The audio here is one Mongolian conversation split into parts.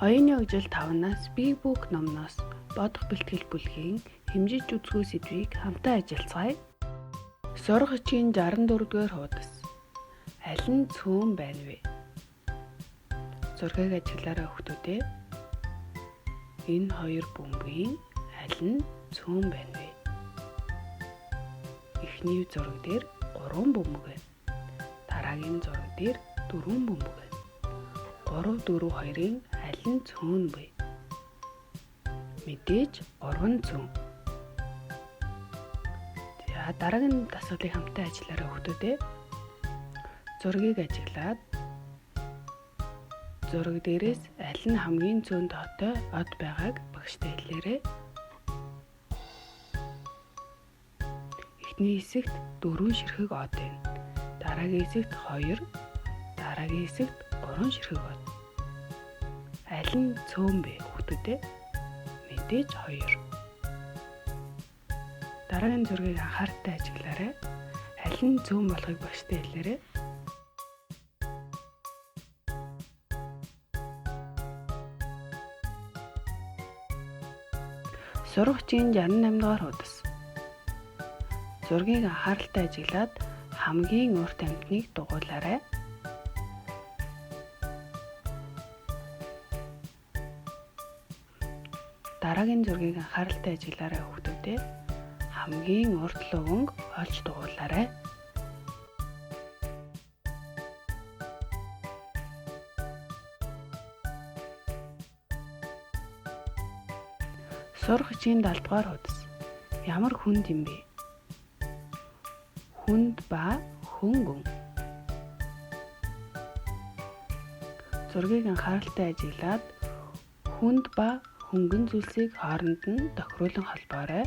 Оюуны хөгжил 5-наас Big Book номноос бодох бэлтгэл бүлгийн хэмжиж үзгүй сэдвийг хамтаа ажиллацгаая. Сургачийн 64-р хуудас. Аль нь цөөн байна вэ? Зургийг ажиглаарай хүүхдүүдээ. Энэ хоёр бөмбөгийн аль нь цөөн байна вэ? Эхний зураг дээр 3 бөмбөг байна. Дараагийн зураг дээр 4 бөмбөг байна. 3, 4, 2-ын аль нь цөөн вэ? Мэдээж 3 нь цөөн. За дараагийн дасгалыг хамтаа ажиллаарай хүүхдүүдээ. Зургийг ажиглаад зураг дээрээс аль нь хамгийн цөөн тоотой од байгааг багштай хэлээрэй. Эхний хэсэгт 4 ширхэг од байна. Дараагийн хэсэгт 2, дараагийн хэсэгт 3 ширхэг од. Аль нь цөөн бэ хүүхдүүдээ? Мэдээж 2. Дараагийн зургийг анхааралтай ажиглаарай. Аль нь цөөн болохыг багштай хэлээрэй. Сургачийн 68-р хуудас. Зургийг анхааралтай ажиглаад хамгийн урт амьтныг дугуйлаарай. Дараагийн зургийг анхааралтай ажиглаарай хүүхдүүдээ. Хамгийн урт луванг олж дугуйлаарай. Сургачийн 70-р хуудас. Ямар хүнд юм бэ? Хүнд ба хөнгөн. Зургийг анхааралтай ажиглаад хүнд ба хөнгөн зүйлсийг хооронд нь тохируулан холбоорой.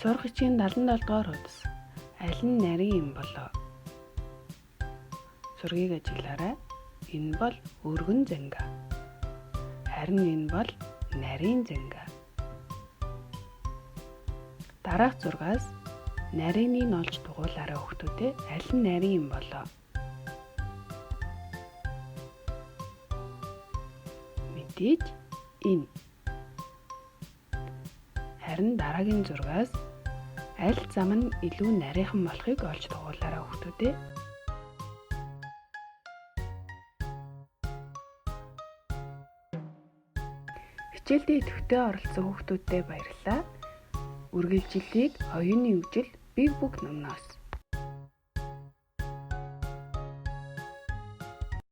Сургачийн 77-р хуудас. Аль нь нарийн юм болоо? Зургийг ажиглаарай. Энэ бол өргөн занга. Харин энэ бол нарийн занга. Дараах зургаас нарийныг олж дугуйлаарай хүүхдүүдээ. Аль нь нарийн юм болоо? Мэдээж энэ. Харин дараагийн зургаас аль зам нь илүү нарийнхан болохыг олж дугуйлаарай хүүхдүүдээ. Хичээлдээ идэвхтэй оролцсон хүүхдүүдтэй баярлалаа. Үргэлжлэлийг оюуны хөгжил Big Book номноос